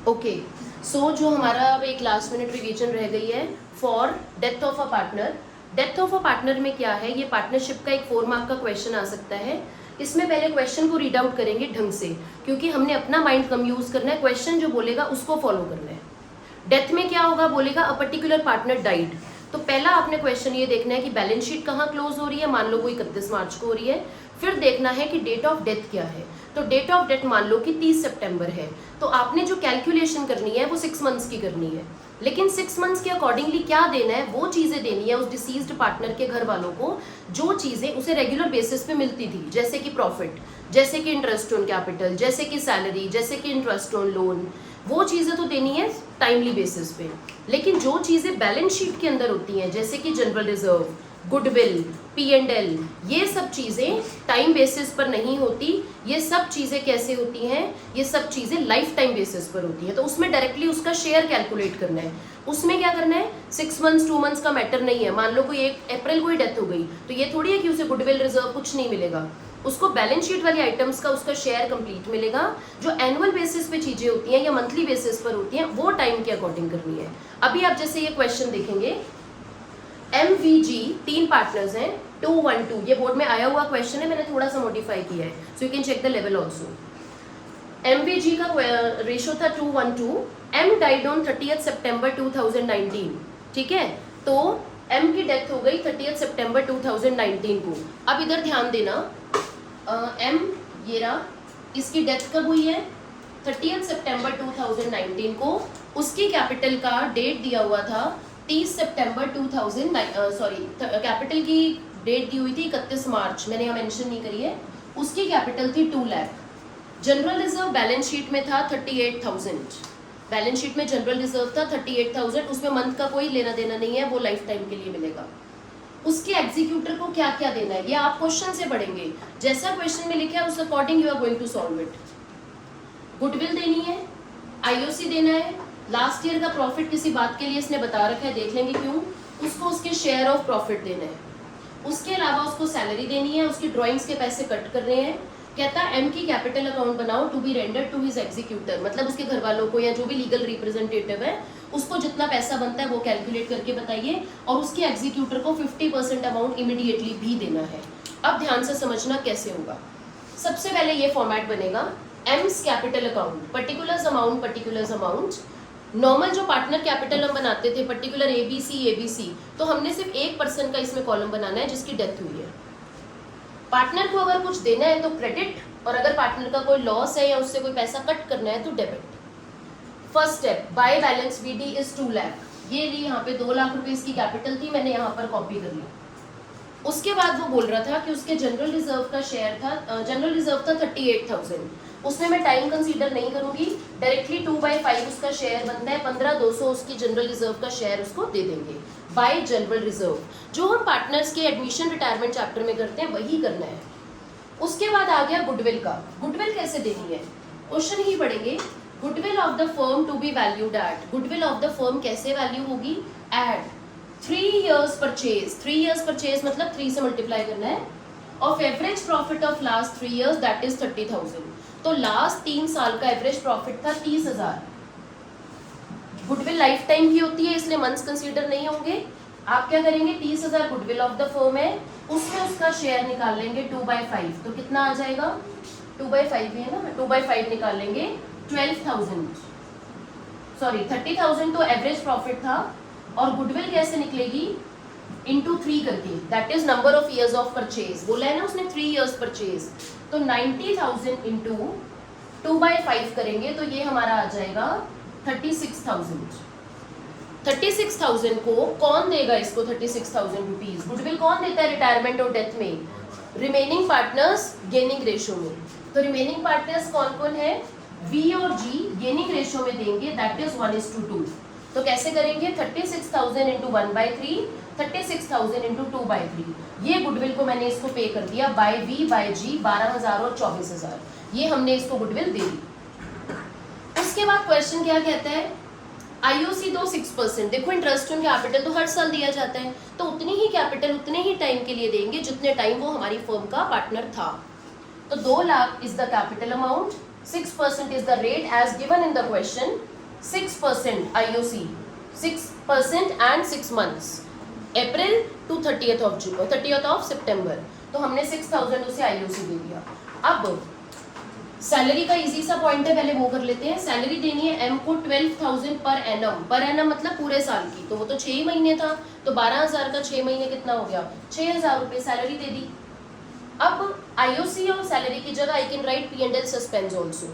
Okay, सो जो हमारा अब एक लास्ट मिनट रिवीजन रह गई है for death of a partner. Death of a partner में क्या है, ये पार्टनरशिप का एक 4 मार्क का क्वेश्चन आ सकता है। इसमें पहले क्वेश्चन को रीड आउट करेंगे ढंग से, क्योंकि हमने अपना माइंड कम यूज करना है, क्वेश्चन जो बोलेगा उसको फॉलो करना है। डेथ में क्या होगा, बोलेगा अ पर्टिकुलर पार्टनर डाइड। तो पहला आपने क्वेश्चन ये देखना है कि बैलेंस शीट कहाँ क्लोज हो रही है, मान लो वो 31 मार्च को हो रही है। फिर देखना है कि डेट ऑफ डेथ क्या है, तो डेट ऑफ डेथ मान लो कि 30 सितंबर है, तो आपने जो कैलकुलेशन करनी है वो 6 मंथ्स की करनी है। लेकिन 6 मंथ्स के अकॉर्डिंगली क्या देना है, वो चीजें देनी है उस डिसीज्ड पार्टनर के घर वालों को, जो चीजें उसे रेगुलर बेसिस पे मिलती थी, जैसे कि प्रॉफिट, जैसे कि इंटरेस्ट ऑन कैपिटल, जैसे कि सैलरी, जैसे कि इंटरेस्ट ऑन लोन, वो चीजें तो देनी है टाइमली बेसिस पे। लेकिन जो चीजें बैलेंस शीट के अंदर होती हैं, जैसे कि जनरल रिजर्व, गुडविल, P&L, ये सब चीजें टाइम बेसिस पर नहीं होती। ये सब चीजें कैसे होती हैं, ये सब चीजें लाइफ टाइम बेसिस पर होती हैं। तो उसमें डायरेक्टली उसका शेयर कैलकुलेट करना है। उसमें क्या करना है, 6 मंथ्स 2 मंथ्स का मैटर नहीं है। मान लो कोई 1 अप्रैल को ही डेथ हो गई, तो ये थोड़ी है कि उसे गुडविल रिजर्व कुछ नहीं मिलेगा, उसको बैलेंस शीट वाले आइटम्स का उसका शेयर कंप्लीट मिलेगा। जो एनुअल बेसिस पे चीजें होती हैं या मंथली बेसिस पर होती हैं, वो टाइम के अकॉर्डिंग करनी है। अभी आप जैसे ये क्वेश्चन देखेंगे, MVG 3 पार्टनर्स हैं, 212, ये बोर्ड में आया हुआ क्वेश्चन है, मैंने थोड़ा सा मॉडिफाई किया है, so you can check the level also. MVG का रेशो था 212। M डाइड ऑन 30 सितंबर 2019, ठीक है। तो M की डेथ हो गई 30 सितंबर 2019 को। अब इधर ध्यान देना, M ये रहा, इसकी डेथ कब हुई है, 30 सितंबर 2019 को। उसकी कैपिटल का डेट दिया हुआ था 30 सितंबर 2009, सॉरी कैपिटल की डेट दी हुई थी 31 मार्च, मैंने यहाँ मेंशन नहीं करी है। उसकी कैपिटल थी 2 lakh. General reserve balance sheet में था 38,000, बैलेंस शीट में जनरल रिजर्व था 38,000, उसमें मंथ का कोई लेना देना नहीं है, वो लाइफ टाइम के लिए मिलेगा। उसके एग्जीक्यूटर को क्या क्या देना है, ये आप क्वेश्चन से पढ़ेंगे, जैसा क्वेश्चन में लिखा है उस according you are going to solve it. Goodwill देनी है, IOC देना है, लास्ट ईयर का प्रॉफिट किसी बात के लिए इसने बता रखा है, देख लेंगे क्यों, उसको उसके शेयर ऑफ प्रॉफिट देना है। उसके अलावा उसको सैलरी देनी है, उसकी ड्राइंग्स के पैसे कट कर रहे हैं। कहता है M की कैपिटल अकाउंट बनाओ to be rendered to his executor, मतलब उसके घर वालों को या जो भी लीगल रिप्रेजेंटेटिव है उसको जितना पैसा बनता है वो कैलकुलेट करके बताइए, और उसके एग्जीक्यूटर को 50% अमाउंट इमीडिएटली भी देना है। अब ध्यान से समझना कैसे होगा। सबसे पहले ये फॉर्मेट बनेगा, M's capital account, particulars amount. Normal जो पार्टनर कैपिटल हम बनाते थे, पर्टिकुलर ABC, तो हमने सिर्फ एक पर्सन का इसमें कॉलम बनाना है जिसकी डेथ हुई है। पार्टनर को अगर कुछ देना है तो क्रेडिट, और अगर पार्टनर का कोई लॉस है या उससे कोई पैसा कट करना है तो debit. First step, by balance BD is 2 lakh, ये ली यहाँ पे 2 लाख रुपए इसकी कैपिटल थी, मैंने यहाँ पर कॉपी कर ली। उसके बाद वो बोल रहा था कि उसके जनरल रिजर्व का शेयर था, जनरल रिजर्व था 38,000, उसमें मैं टाइम कंसीडर नहीं करूंगी, डायरेक्टली 2/5 उसका शेयर बनता है, 15,200 उसकी जनरल रिजर्व का शेयर उसको दे देंगे बाय जनरल रिजर्व। जो हम पार्टनर्स के एडमिशन रिटायरमेंट चैप्टर में करते हैं वही करना है। उसके बाद आ गया गुडविल का, गुडविल कैसे देनी है, क्वेश्चन ही पढ़ेंगे। Goodwill of the firm to be valued at, goodwill of the firm कैसे वैल्यू होगी, at 3 years purchase, 3 years purchase मतलब 3 से मल्टीप्लाई करना है, of average profit of last 3 years that is 30,000। तो लास्ट 3 साल का एवरेज प्रॉफिट था 30,000। गुडविल लाइफ टाइम की होती है इसलिए मंथ्स कंसीडर नहीं होंगे। आप क्या करेंगे, 30,000 गुडविल ऑफ द फर्म है, उसमें उसका शेयर निकाल लेंगे 2/5, तो कितना आ जाएगा, 2/5 है ना, 2/5 निकाल लेंगे 12,000, सॉरी 30,000 तो एवरेज प्रॉफिट था, और गुडविल कैसे निकलेगी, इंटू 3 करके, that is number of years of purchase, बोला है ना उसने 3 years परचेज, तो 90,000 इंटू 2/5 करेंगे तो ये हमारा आ जाएगा 36,000। 36,000 को कौन देगा, इसको 36,000 रुपीज गुडविल कौन देता है रिटायरमेंट और डेथ में, रिमेनिंग पार्टनर्स गेनिंग रेशियो में। तो रिमेनिंग पार्टनर्स कौन कौन है, V और G गेनिंग रेशियो में देंगे, दैट इज 1:2। तो कैसे करेंगे, 36,000 इंटू 1/3, 36,000 इंटू 2/3, ये गुडविल को मैंने इसको पे कर दिया बाय V बाय G 12,000 और 24,000, ये हमने इसको गुडविल दे दी। उसके बाद क्वेश्चन क्या कहता है, IOC दो 6%, देखो इंटरेस्ट ऑन कैपिटल तो हर साल दिया जाता है, तो उतनी ही कैपिटल उतने ही टाइम के लिए देंगे जितने टाइम वो हमारी फर्म का पार्टनर था। तो 2 lakh is the capital amount, 6% is the rate as given in the question. 6% IOC, 6% and 6 months, April to 30th of September. तो हमने 6000 उसे IOC दे दिया. अब सैलरी का इजी सा पॉइंट है, पहले वो कर लेते हैं. सैलरी देनी है एम को 12,000 पर एनम मतलब पूरे साल की, तो वो तो 6 महीने था, तो 12,000 का 6 महीने कितना हो गया, 6,000 रुपये सैलरी दे दी. अब IOC और सैलरी की जगह I can write P&L suspense also.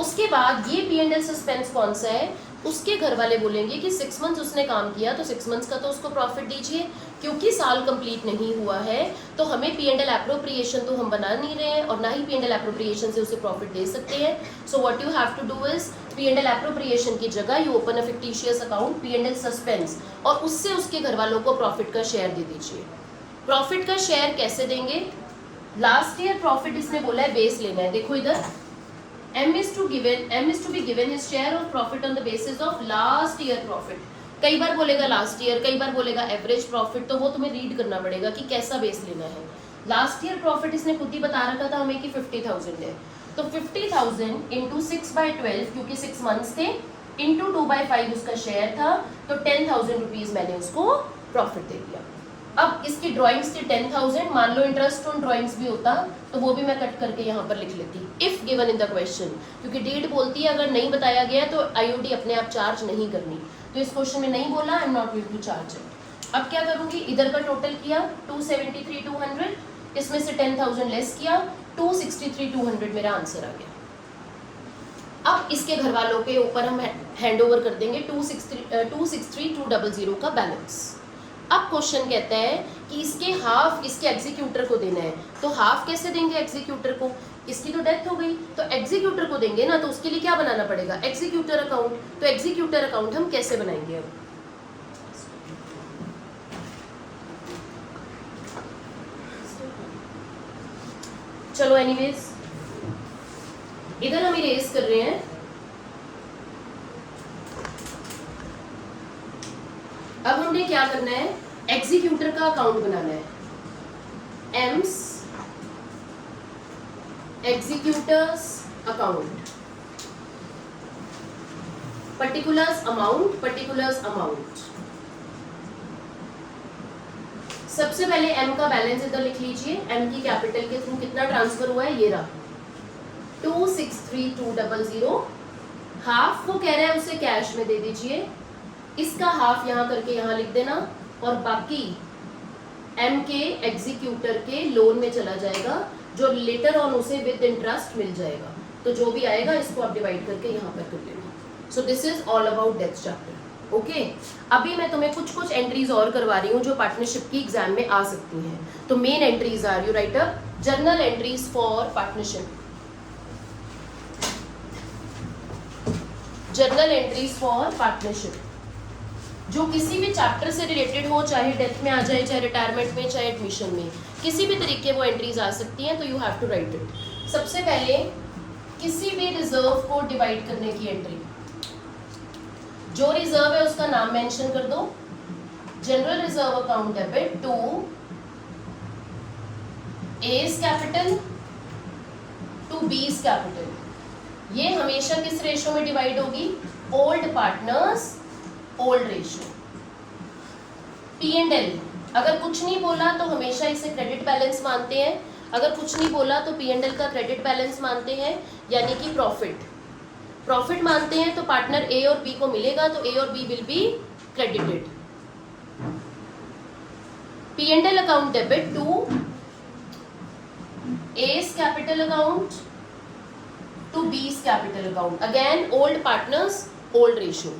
उसके बाद ये P&L सस्पेंस कौन सा है, उसके घर वाले बोलेंगे कि 6 मंथ्स उसने काम किया तो 6 मंथ्स का तो उसको प्रॉफिट दीजिए. क्योंकि साल कंप्लीट नहीं हुआ है तो हमें P&L एप्रोप्रिएशन तो हम बना नहीं रहे हैं और ना ही P&L एप्रोप्रिएशन से उसे प्रॉफिट दे सकते हैं. So what you have to do is P&L appropriation की जगह you open a fictitious account P&L suspense और उससे उसके घर वालों को प्रॉफिट का शेयर दे दीजिए. प्रॉफिट का शेयर कैसे देंगे, लास्ट ईयर प्रॉफिट इसने बोला है बेस लेना है. देखो इधर M is to be given his share of profit on the basis of last year profit. कई बार बोलेगा लास्ट ईयर, कई बार बोलेगा एवरेज प्रॉफिट, तो वो तुम्हें रीड करना पड़ेगा कि कैसा बेस लेना है. लास्ट ईयर प्रॉफिट इसने खुद ही बता रखा था हमें कि 50,000 है, तो 50,000 इंटू 6/12 क्योंकि 6 मंथ्स थे, इंटू 2/5 उसका शेयर था, तो 10,000 रुपीज मैंने उसको प्रॉफिट दे दिया. अब इसकी ड्राइंग्स थी 10,000, मान लो इंटरेस्ट ऑन ड्राइंग्स भी होता तो वो भी मैं कट करके यहाँ पर लिख लेती if given in the question, क्योंकि डीड बोलती है अगर नहीं बताया गया तो IOD अपने आप चार्ज नहीं करनी. तो इस क्वेश्चन में नहीं बोला, I am not going to charge it. अब क्या करूंगी, इधर का टोटल किया 273,200, इसमें से 10,000 लेस किया, 263,200 मेरा आंसर आ गया. अब इसके घर वालों के ऊपर हम हैंड ओवर कर देंगे 263,200 का बैलेंस. अब क्वेश्चन कहता है कि इसके हाफ इसके एग्जीक्यूटर को देना है, तो हाफ कैसे देंगे एग्जीक्यूटर को, इसकी तो डेथ हो गई, तो एग्जीक्यूटर को देंगे ना, तो उसके लिए क्या बनाना पड़ेगा, एग्जीक्यूटर अकाउंट. तो एग्जीक्यूटर अकाउंट हम कैसे बनाएंगे अब, चलो एनीवेज इधर हम इरेज कर रहे हैं. अब हमने क्या करना है, एग्जीक्यूटर का अकाउंट बनाना है. AIIMS executors account, particulars amount. सबसे पहले एम का बैलेंस इधर लिख लीजिए. एम की कैपिटल के थ्रू कितना ट्रांसफर हुआ है, ये रहा 263,200. हाफ वो कह रहा है उसे कैश में दे दीजिए, इसका हाफ यहाँ करके यहाँ लिख देना और बाकी एम के एग्जीक्यूटर के लोन में चला जाएगा, जो लेटर ऑन उसे विद इंटरेस्ट मिल जाएगा. तो जो भी आएगा इसको आप डिवाइड करके यहाँ पर कर लेना. So this is all about death chapter. Okay, अभी मैं तुम्हें कुछ एंट्रीज और करवा रही हूँ जो पार्टनरशिप की एग्जाम में आ सकती हैं. तो main entries are, you write up journal entries for partnership. Journal entries for partnership जो किसी भी चैप्टर से रिलेटेड हो, चाहे डेथ में आ जाए, चाहे रिटायरमेंट में, चाहे एडमिशन में, किसी भी तरीके वो एंट्रीज आ सकती हैं. तो you have to write it. सबसे पहले किसी भी रिजर्व को डिवाइड करने की एंट्री, जो रिजर्व है उसका नाम मेंशन कर दो. General reserve account debit to A's capital to B's capital. ये हमेशा किस रेशो में डिवाइड होगी, old partners old ratio. P&L अगर कुछ नहीं बोला तो हमेशा इसे क्रेडिट बैलेंस मानते हैं, अगर कुछ नहीं बोला तो P&L का क्रेडिट बैलेंस मानते हैं, यानी कि प्रॉफिट मानते हैं. तो पार्टनर A और B को मिलेगा तो A और B will be credited. P&L account debit to A's capital account to B's capital account, again old partners old ratio.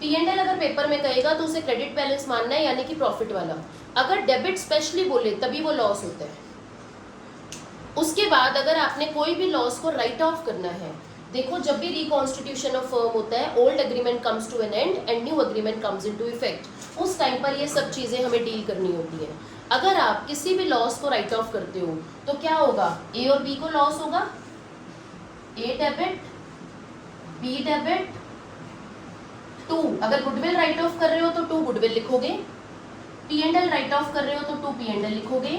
P&L अगर पेपर में कहेगा तो उसे क्रेडिट बैलेंस मानना है, यानी कि प्रॉफिट वाला. अगर डेबिट स्पेशली बोले तभी वो लॉस होता है. उसके बाद अगर आपने कोई भी लॉस को राइट ऑफ करना है, देखो जब भी रिकॉन्स्टिट्यूशन ऑफ फर्म होता है, old agreement comes to an end and new agreement comes into effect, उस टाइम पर ये सब चीजें हमें डील करनी होती है. अगर आप किसी भी लॉस को राइट ऑफ करते हो तो क्या होगा, ए और बी को लॉस होगा, ए डेबिट बी डेबिट. टू अगर गुडविल राइट ऑफ कर रहे हो तो टू गुडविल लिखोगे, P&L राइट ऑफ कर रहे हो तो टू P&L लिखोगे,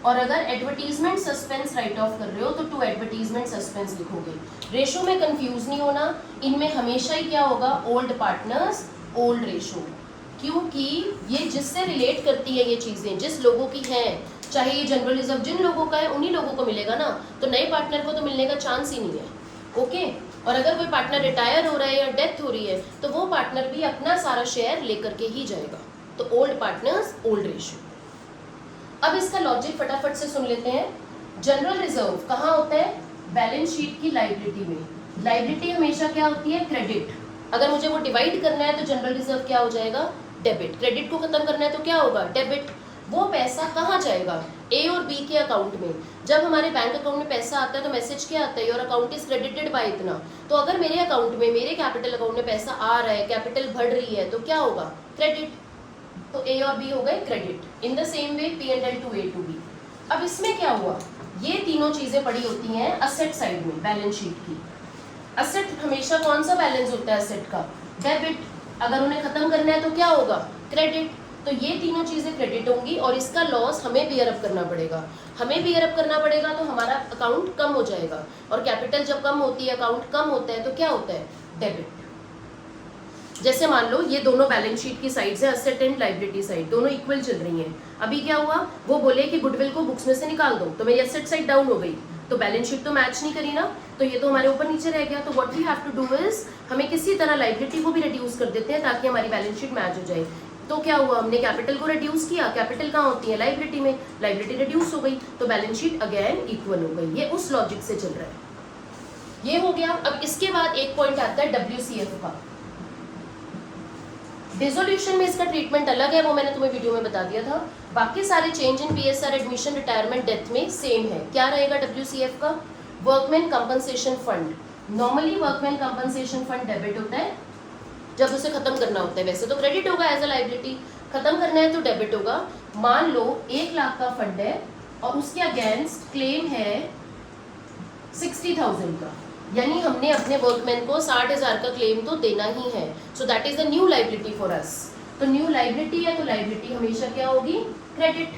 और अगर एडवर्टीजमेंट सस्पेंस राइट ऑफ कर रहे हो तो टू एडवर्टीजमेंट सस्पेंस लिखोगे। रेशो में कंफ्यूज नहीं होना, इनमें हमेशा ही क्या होगा, ओल्ड पार्टनर्स ओल्ड रेशो, क्योंकि ये जिससे रिलेट करती है ये चीज़ें, जिस लोगों की हैं, चाहे ये जनरल रिजर्व जिन लोगों का है उन्हीं लोगों को मिलेगा ना, तो नए पार्टनर को तो मिलने का चांस ही नहीं है। ओके, और अगर कोई पार्टनर रिटायर हो रहा है या डेथ हो रही है तो वो पार्टनर भी अपना सारा शेयर लेकर के ही जाएगा। तो ओल्ड पार्टनर्स ओल्ड रेशो। अब इसका लॉजिक फटाफट से सुन लेते हैं। जनरल रिजर्व कहाँ होता है, बैलेंस शीट की लाइबिलिटी में। लाइबिलिटी हमेशा क्या होती है, क्रेडिट। अगर मुझे वो डिवाइड करना है तो जनरल रिजर्व क्या हो जाएगा, डेबिट। क्रेडिट को खत्म करना है तो क्या होगा, डेबिट। वो पैसा कहाँ जाएगा, ए और बी के अकाउंट में। जब हमारे बैंक अकाउंट में पैसा आता है तो मैसेज क्या आता है, your account is credited bye इतना। तो अगर मेरे अकाउंट में, मेरे कैपिटल अकाउंट में पैसा आ रहा है, कैपिटल बढ़ रही है, तो क्या होगा, क्रेडिट। तो ए और बी हो गए credit. In the same way P and L to A to B. अब इसमें क्या हुआ, ये तीनों चीजें पड़ी होती हैं असेट साइड में, बैलेंस शीट की। असेट हमेशा कौन सा बैलेंस होता है असेट का, डेबिट। अगर उन्हें खत्म करना है तो क्या होगा, क्रेडिट। तो ये तीनों चीजें क्रेडिट होंगी और इसका लॉस हमें बियर अप करना पड़ेगा। हमें बियर अप करना पड़ेगा तो हमारा अकाउंट कम हो जाएगा, और कैपिटल जब कम होती है, अकाउंट कम होता है, तो क्या होता है, डेबिट। जैसे मान लो ये दोनों बैलेंस शीट की साइड्स है, असेट एंड लायबिलिटी साइड, दोनों इक्वल चल रही हैं। अभी क्या हुआ, वो बोले कि गुडविल को बुक्स में से निकाल दो, तो मेरी असेट साइड डाउन हो गई, तो बैलेंस शीट तो मैच नहीं करी ना, तो ये तो हमारे ऊपर नीचे रह गया। तो what we have to do is, हमें किसी तरह लायबिलिटी को भी रिड्यूस कर देते हैं ताकि हमारी बैलेंस शीट मैच हो जाए। तो क्या हुआ, हमने कैपिटल को रिड्यूस किया, कैपिटल कहाँ होती है, लायबिलिटी में, लायबिलिटी रिड्यूस हो गई, तो बैलेंस शीट अगेन इक्वल हो गई। ये उस लॉजिक से चल रहा है। ये हो गया। अब इसके बाद एक पॉइंट आता है WCF का। डिसोल्यूशन में इसका ट्रीटमेंट अलग है, वो मैंने तुम्हें वीडियो में बता दिया था। बाकी सारे change in PSR, admission, retirement, death में सेम है। क्या रहेगा WCF का, workman compensation fund. Normally workman compensation fund debit होता है जब उसे खत्म करना होता है, वैसे तो क्रेडिट होगा एज अ लायबिलिटी, खत्म करना है तो डेबिट होगा। मान लो 1 लाख का फंड है और उसके अगेंस्ट क्लेम है 60,000 का, यानी हमने अपने वर्कमैन को 60,000 का क्लेम तो देना ही है। So that is the new liability for us. तो न्यू लायबिलिटी है तो लायबिलिटी हमेशा क्या होगी, क्रेडिट।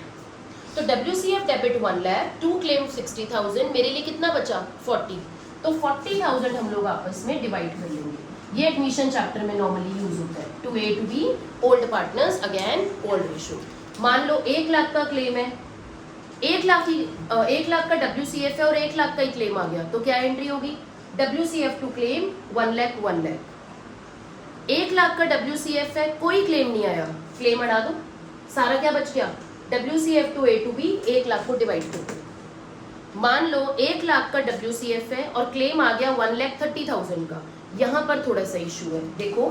तो WCF debit 1 lakh, to claim 60,000, मेरे लिए कितना बचा 40, तो 40,000 हम लोग आपस में डिवाइड कर लेंगे। ये एडमिशन चैप्टर में नॉर्मली यूज होता है। To A to B, old partners again old ratio. मान लो 1 लाख का क्लेम है, 1 लाख का WCF है और 1 लाख का ही क्लेम आ गया, तो क्या एंट्री होगी, WCF to claim 1 lakh 1 lakh. 1 lakh का WCF है, कोई क्लेम नहीं आया, क्लेम हटा दो, सारा क्या बच गया, WCF to A to B, 1 lakh को डिवाइड कर दो। मान लो 1 लाख का WCF है और क्लेम आ गया 1,30,000 का। यहां पर थोड़ा सा इशू है, देखो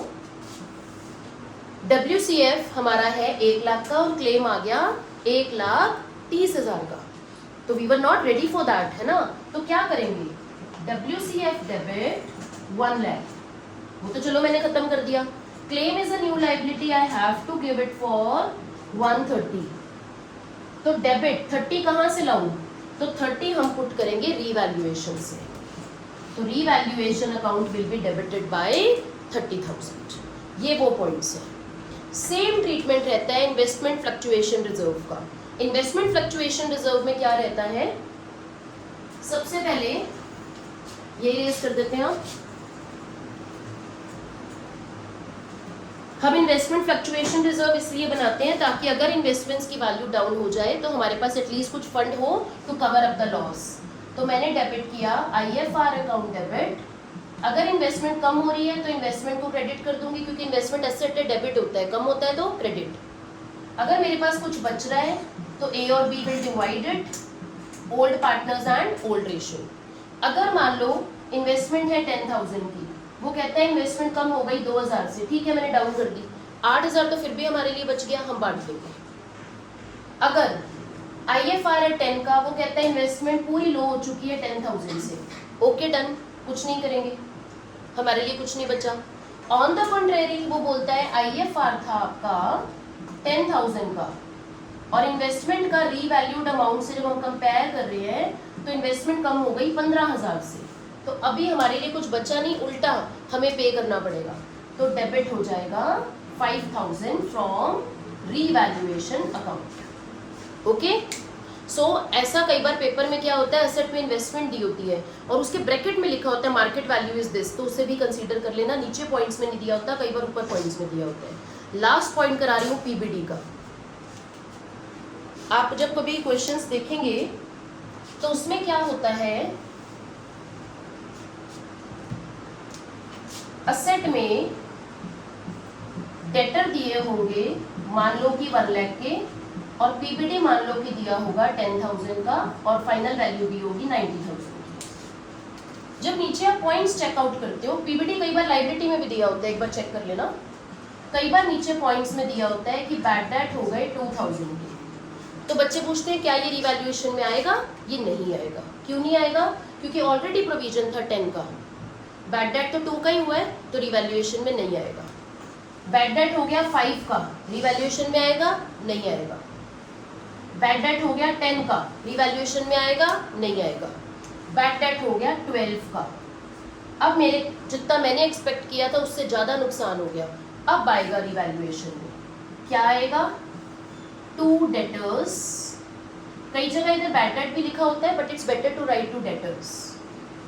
WCF हमारा है 1 लाख का और क्लेम आ गया 1,30,000 का, तो we were not ready for that, है ना। तो क्या करेंगे, WCF डेबिट 1 लाख, वो तो चलो मैंने खत्म कर दिया। Claim is a new liability, I have to give it for 130, तो डेबिट 30 कहां से लाऊं, तो 30 हम पुट करेंगे रीवैल्यूएशन से, तो revaluation account will be debited bye 30,000। ये वो पॉइंट्स है। सेम ट्रीटमेंट रहता है इन्वेस्टमेंट फ्लक्चुएशन रिजर्व का। इन्वेस्टमेंट फ्लक्चुएशन रिजर्व में क्या रहता है, सबसे पहले ये रेज कर देते हैं हम इन्वेस्टमेंट फ्लक्चुएशन रिजर्व इसलिए बनाते हैं ताकि अगर इन्वेस्टमेंट्स की वैल्यू डाउन हो जाए तो हमारे पास एटलीस्ट कुछ फंड हो to cover up the loss. तो मैंने डेबिट किया IFR अकाउंट डेबिट। अगर इन्वेस्टमेंट कम हो रही है तो इन्वेस्टमेंट को क्रेडिट कर दूंगी, क्योंकि इन्वेस्टमेंट एसेट है, डेबिट होता है, कम होता है तो क्रेडिट। अगर मेरे पास कुछ बच रहा है तो A और B will divide it, old partners and old ratio. अगर मान लो इन्वेस्टमेंट है 10,000 की, वो कहता है इन्वेस्टमेंट कम हो गई 2,000 से, ठीक है मैंने डाउन कर दी, 8,000 तो फिर भी हमारे लिए बच गया, हम बांट देंगे। अगर IFR है 10 का, वो कहता है इन्वेस्टमेंट पूरी लो हो चुकी है 10,000 से, ओके डन, कुछ नहीं करेंगे, हमारे लिए कुछ नहीं बचा। ऑन द कंट्रेरी वो बोलता है IFR था आपका 10,000 का और इन्वेस्टमेंट का रीवैल्यूड अमाउंट से जब हम कंपेयर कर रहे हैं तो इन्वेस्टमेंट कम हो गई 15,000 से, तो अभी हमारे लिए कुछ बचा नहीं, उल्टा हमें पे करना पड़ेगा, तो डेबिट हो जाएगा 5,000 फ्रॉम रीवैल्यूएशन अकाउंट। ओके, सो ऐसा कई बार पेपर में क्या होता है, एसेट में इन्वेस्टमेंट दी होती है और उसके ब्रैकेट में लिखा होता है मार्केट वैल्यू इज दिस, तो उसे भी कंसीडर कर लेना। नीचे पॉइंट्स में नहीं दिया होता, कई बार ऊपर पॉइंट्स में दिया होता है। लास्ट पॉइंट करा रही हूँ पीबीडी का। आप जब कभी क्वेश्चंस देखेंगे तो उसमें क्या होता है, असेट में डेटर दिए होंगे मान लो कि 1 लाख के, और पीबीडी मान लो कि दिया होगा 10,000 का, और फाइनल वैल्यू भी होगी 90,000 की। जब नीचे आप पॉइंट्स चेकआउट करते हो, पीबीडी कई बार लाइबिलिटी में भी दिया होता है, एक बार चेक कर लेना। कई बार नीचे पॉइंट्स में दिया होता है कि बैड डेट हो गए 2,000 के, तो बच्चे पूछते हैं क्या ये रिवैल्यूएशन में आएगा? ये नहीं आएगा। क्यों नहीं आएगा? क्योंकि ऑलरेडी प्रोविजन था 10 का, बैड डेट तो 2 का ही हुआ है, तो रिवैल्यूएशन में नहीं आएगा। बैड डेट हो गया 5 का, रिवैल्यूएशन में आएगा? नहीं आएगा। बैड डेट हो गया 10 का, रिवैल्यूएशन में आएगा? नहीं आएगा। बैड डेट हो गया 12 का, अब मेरे जितना मैंने एक्सपेक्ट किया था उससे ज़्यादा नुकसान हो गया, अब आएगा रिवैल्यूएशन में। क्या आएगा? 2 डेटर्स। कई जगह इधर बैड डेट भी लिखा होता है, but it's better to write 2 debtors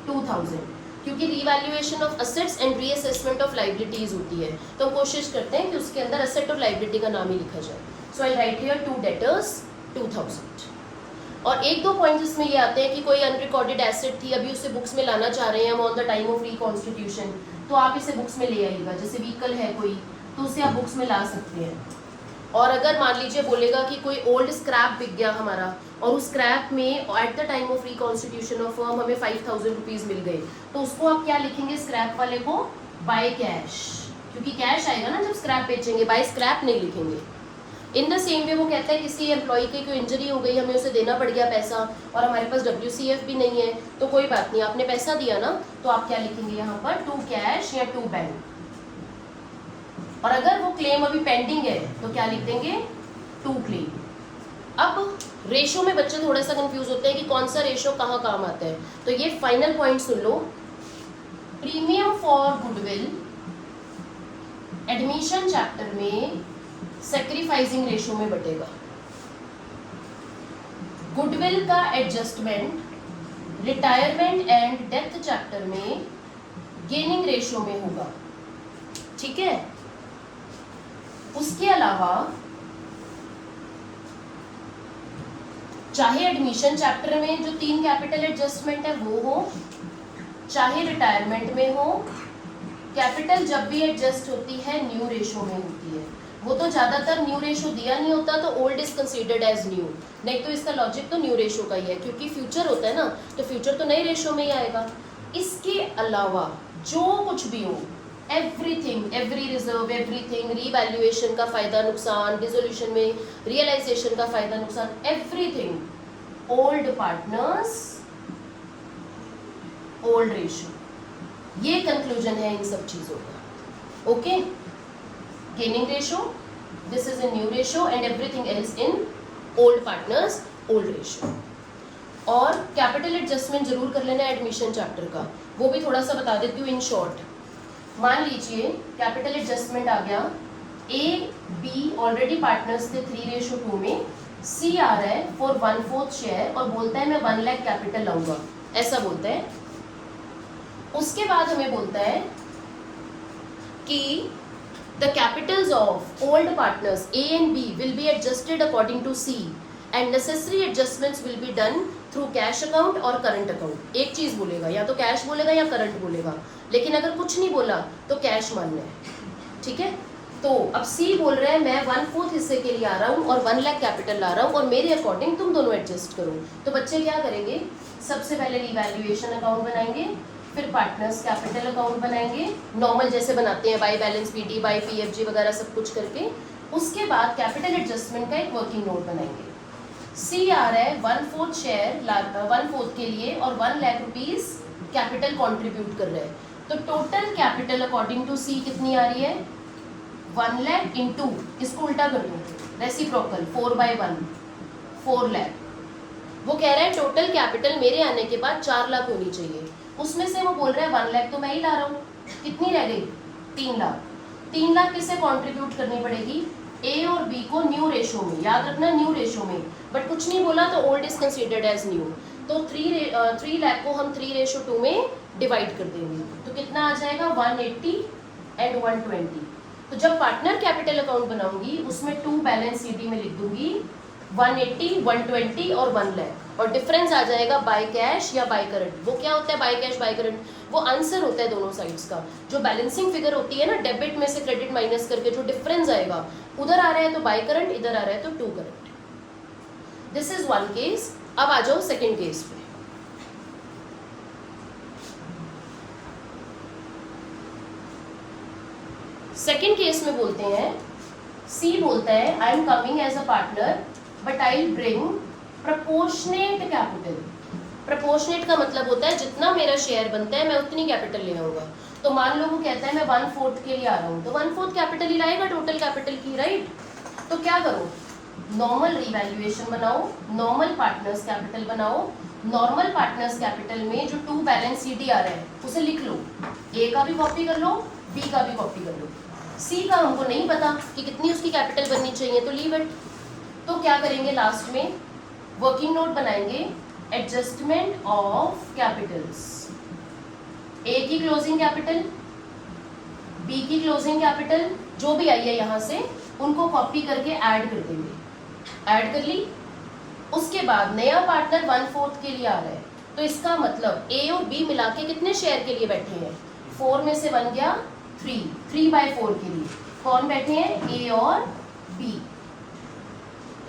2000, क्योंकि revaluation of assets and reassessment of liabilities होती है, तो हम कोशिश करते हैं कि उसके अंदर असेट और लाइबिलिटी का नाम ही लिखा जाए। सो आई राइट हियर 2 डेटर्स 2000। और 1-2 पॉइंट्स इसमें ये आते हैं कि कोई अनरिकॉर्डेड एसेट थी, अभी उसे बुक्स में लाना चाह रहे हैं हम on the time of reconstitution, तो आप इसे बुक्स में ले आइएगा। जैसे व्हीकल है कोई, तो उसे आप बुक्स में ला सकते हैं। और अगर मान लीजिए बोलेगा कि कोई ओल्ड स्क्रैप बिक गया हमारा, और उस स्क्रैप में at the time of reconstitution of firm हमें 5,000 रुपीज़ मिल गए, तो उसको आप क्या लिखेंगे स्क्रैप वाले को? बाय कैश, क्योंकि कैश आएगा ना जब स्क्रैप बेचेंगे, बाय स्क्रैप नहीं लिखेंगे। इन द सेम वे वो कहता है किसी एम्प्लॉय की कोई इंजरी हो गई, हमें उसे देना पड़ गया पैसा, और हमारे पास WCF भी नहीं है, तो कोई बात नहीं, आपने पैसा दिया ना, तो आप क्या लिखेंगे यहाँ पर? 2 कैश या 2 बैंक। और अगर वो क्लेम अभी पेंडिंग है तो क्या लिख देंगे? 2 क्लेम। अब रेशो में बच्चे थोड़ा सा कंफ्यूज होते हैं कि कौन सा रेशो कहाँ काम आता है, तो ये final point soon low. Premium for goodwill admission chapter में सैक्रिफाइसिंग रेशो में बटेगा। गुडविल का adjustment retirement and death chapter में गेनिंग रेशो में होगा, ठीक है। उसके अलावा चाहे एडमिशन चैप्टर में जो 3 कैपिटल एडजस्टमेंट है वो हो, चाहे रिटायरमेंट में हो, कैपिटल जब भी एडजस्ट होती है न्यू रेशो में होती है। वो तो ज़्यादातर न्यू रेशो दिया नहीं होता, तो old is considered as new, नहीं तो इसका लॉजिक तो न्यू रेशो का ही है, क्योंकि फ्यूचर होता है ना, तो फ्यूचर तो नए रेशो में ही आएगा। इसके अलावा जो कुछ भी हो, everything, every reserve, everything, revaluation का फायदा नुकसान, डिसोल्यूशन में रियलाइजेशन का फायदा नुकसान, everything old partners old ratio, ये कंक्लूजन है इन सब चीजों का। Okay, gaining ratio, this is in new ratio, and everything else in old partners old ratio. और कैपिटल एडजस्टमेंट जरूर कर लेना एडमिशन चैप्टर का, वो भी थोड़ा सा बता देती हूँ इन शॉर्ट। मान लीजिए कैपिटल एडजस्टमेंट आ गया, ए बी ऑलरेडी पार्टनर्स थे 3:2 में, सी आ रहा है फॉर 1/4 शेयर और बोलता है मैं 1 लाख कैपिटल लाऊंगा, ऐसा बोलता है। उसके बाद हमें बोलता है कि the capitals of old partners A and B will be adjusted according to C and necessary adjustments will be done through cash account और करंट अकाउंट। एक चीज बोलेगा, या तो कैश बोलेगा या करंट बोलेगा, लेकिन अगर कुछ नहीं बोला तो कैश मानना है, ठीक है। तो अब सी बोल रहे हैं मैं 1/4 हिस्से के लिए आ रहा हूँ और 1 लाख कैपिटल ला रहा हूँ और मेरे अकॉर्डिंग तुम दोनों एडजस्ट करो। तो बच्चे क्या करेंगे, सबसे पहले रिवैल्यूएशन अकाउंट बनाएंगे, फिर पार्टनर्स कैपिटल अकाउंट बनाएंगे, नॉर्मल जैसे बनाते हैं by balance PT, by PFG वगैरह सब कुछ करके। उसके बाद कैपिटल एडजस्टमेंट का एक वर्किंग नोट बनाएंगे। सी आ रहा है 1/4 शेयर 1/4 के लिए और 1 लाख रुपीज कैपिटल कंट्रीब्यूट कर रहे हैं, तो टोटल कैपिटल अकॉर्डिंग टू सी कितनी आ रही है? 1 लाख इंटू, इसको उल्टा कर दो, रेसिप्रोकल 4/1 4 लाख। वो कह रहा है टोटल कैपिटल मेरे आने के बाद 4 लाख होनी चाहिए, उसमें से वो बोल रहा है 1 लाख तो मैं ही ला रहा हूँ, कितनी रह गई? 3 लाख। 3 लाख किसे कंट्रीब्यूट करनी पड़ेगी? ए और बी को न्यू रेशो में, याद रखना न्यू रेशो में, बट कुछ नहीं बोला तो old is considered as new. तो 3 लाख को हम 3:2 में डिवाइड कर देंगे, तो कितना आ जाएगा 180 एंड 120। तो जब पार्टनर कैपिटल अकाउंट बनाऊंगी उसमें 2 बैलेंस सीडी में लिख दूंगी 180, 120 और 1 लाख, और डिफरेंस आ जाएगा बाय कैश या बाय करंट। वो क्या होता है बाय कैश बाय करंट? वो आंसर होता है दोनों साइड्स का। जो बैलेंसिंग फिगर होती है ना, डेबिट में से क्रेडिट माइनस करके जो डिफरेंस आएगा, उधर आ रहा है तो बाय करंट, इधर आ रहा है तो to current. This is one case. अब आ जाओ सेकेंड केस पे। सेकेंड केस में बोलते हैं, सी बोलता है I am coming as a partner but I will bring proportionate capital. Proportionate का मतलब होता है जितना मेरा शेयर बनता है मैं उतनी कैपिटल ले आऊंगा। तो मान लो वो कहता है मैं 1/4 के लिए आ रहा हूँ, तो 1/4 कैपिटल ही लाएगा टोटल कैपिटल की, राइट। तो क्या करो, नॉर्मल रिवैल्यूएशन बनाओ, नॉर्मल पार्टनर्स कैपिटल बनाओ। नॉर्मल पार्टनर्स कैपिटल में जो 2 बैलेंस सीडी आ रहा है उसे लिख लो, ए का भी कॉपी कर लो, बी का भी कॉपी कर लो। सी का हमको नहीं पता कि कितनी उसकी कैपिटल बननी चाहिए, तो लीव इट। तो क्या करेंगे, लास्ट में वर्किंग नोट बनाएंगे, एडजस्टमेंट ऑफ कैपिटल्स। ए की क्लोजिंग कैपिटल, बी की क्लोजिंग कैपिटल जो भी आई है यहाँ से, उनको कॉपी करके ऐड कर देंगे। ऐड कर ली। उसके बाद नया पार्टनर 1/4 के लिए आ रहा है, तो इसका मतलब ए और बी मिला के कितने शेयर के लिए बैठे हैं, 4 में से बन गया 3/4 के लिए कौन बैठे हैं, ए और बी।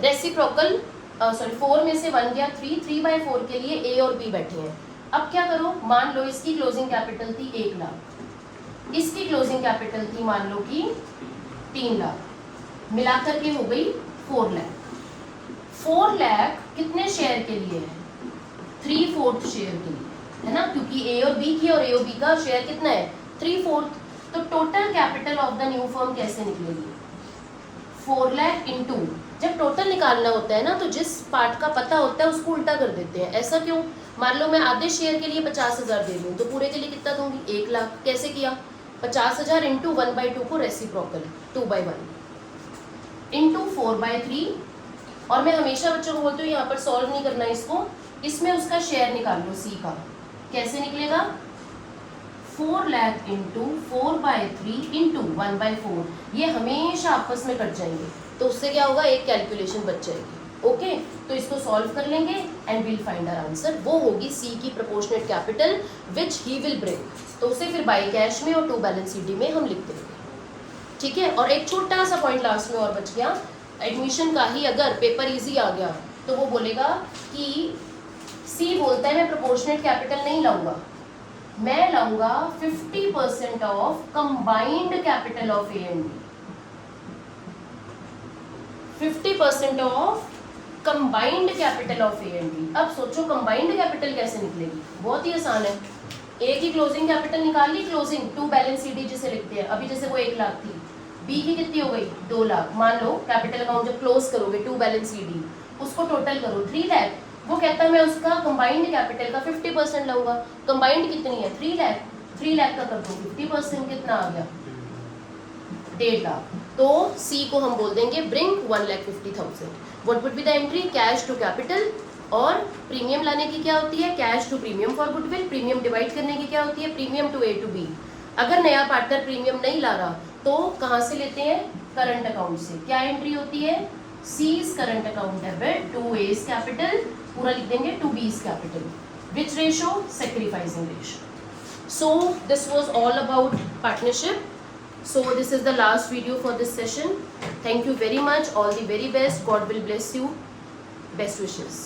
रेसिप्रोकल 4 में से बन गया 3/4 के लिए ए और बी बैठे हैं। अब क्या करो, मान लो इसकी क्लोजिंग कैपिटल थी 1 लाख, इसकी क्लोजिंग कैपिटल थी मान लो कि 3 लाख, मिलाकर के हो गई 4 लाख। 4 लाख कितने शेयर के लिए है, 3/4 शेयर के लिए, है ना, क्योंकि ए और बी की और ए और बी का शेयर कितना है 3/4। तो total capital of the new firm कैसे निकलेगी, 4 लाख इंटू, जब टोटल निकालना होता है ना तो जिस पार्ट का पता होता है उसको उल्टा कर देते हैं। ऐसा क्यों, मान लो मैं आधे शेयर के लिए 50,000 दे दूँ तो पूरे के लिए कितना दूंगी, 1 लाख। कैसे किया, 50,000 इंटू 1/2 को रेसिप्रोकल 2/1 इंटू 4/3। और मैं हमेशा बच्चों को बोलती हूँ यहाँ पर सॉल्व नहीं करना इसको, इसमें उसका शेयर निकाल लो सी का। कैसे निकलेगा, 4 लाख इंटू 4/3 इंटू 1/4, ये हमेशा आपस में कट जाएंगे, तो उससे क्या होगा, एक कैलकुलेशन बच जाएगी। ओके, तो इसको सॉल्व कर लेंगे and will find our answer. वो होगी सी की proportionate capital which he will bring. तो उसे फिर बाय कैश में और 2 बैलेंस सीडी में हम लिख देंगे, ठीक है। और एक छोटा सा पॉइंट लास्ट में और बच गया, एडमिशन का ही अगर पेपर इजी आ गया तो वो बोलेगा कि सी बोलता है मैं प्रोपोर्शनेट कैपिटल नहीं लाऊंगा, मैं लाऊंगा 50% of combined capital of A and B. 50% of combined capital of A and B. अब सोचो कंबाइंड कैपिटल कैसे निकलेगी, बहुत ही आसान है। ए की क्लोजिंग कैपिटल निकाल ली, क्लोजिंग 2 बैलेंस सीडी जिसे लिखते हैं, अभी जैसे वो 1 लाख थी, बी की कितनी हो गई 2 लाख। मान लो कैपिटल अकाउंट जब क्लोज करोगे 2 बैलेंस सीडी, उसको टोटल करो 3 लाख। वो कहता है मैं उसका कंबाइंड कैपिटल का 50% लाऊंगा। कंबाइंड कितनी है 3 लाख, 3 लाख का कर दो 50%, कितना आ गया 1.5 लाख। तो सी को हम बोल देंगे bring 1,50,000। What would be the entry, cash to capital, और प्रीमियम लाने की क्या होती है, cash to premium for goodwill. Premium divide करने की क्या होती है, premium to A to B. अगर नया पार्टनर प्रीमियम नहीं ला रहा तो कहाँ से लेते हैं, करंट अकाउंट से। क्या एंट्री होती है, C's current account debit to A's capital, पूरा लिख देंगे to B's capital. Which ratio, sacrificing ratio. So this was all about partnership. So this is the last video for this session. Thank you very much. All the very best. God will bless you. Best wishes.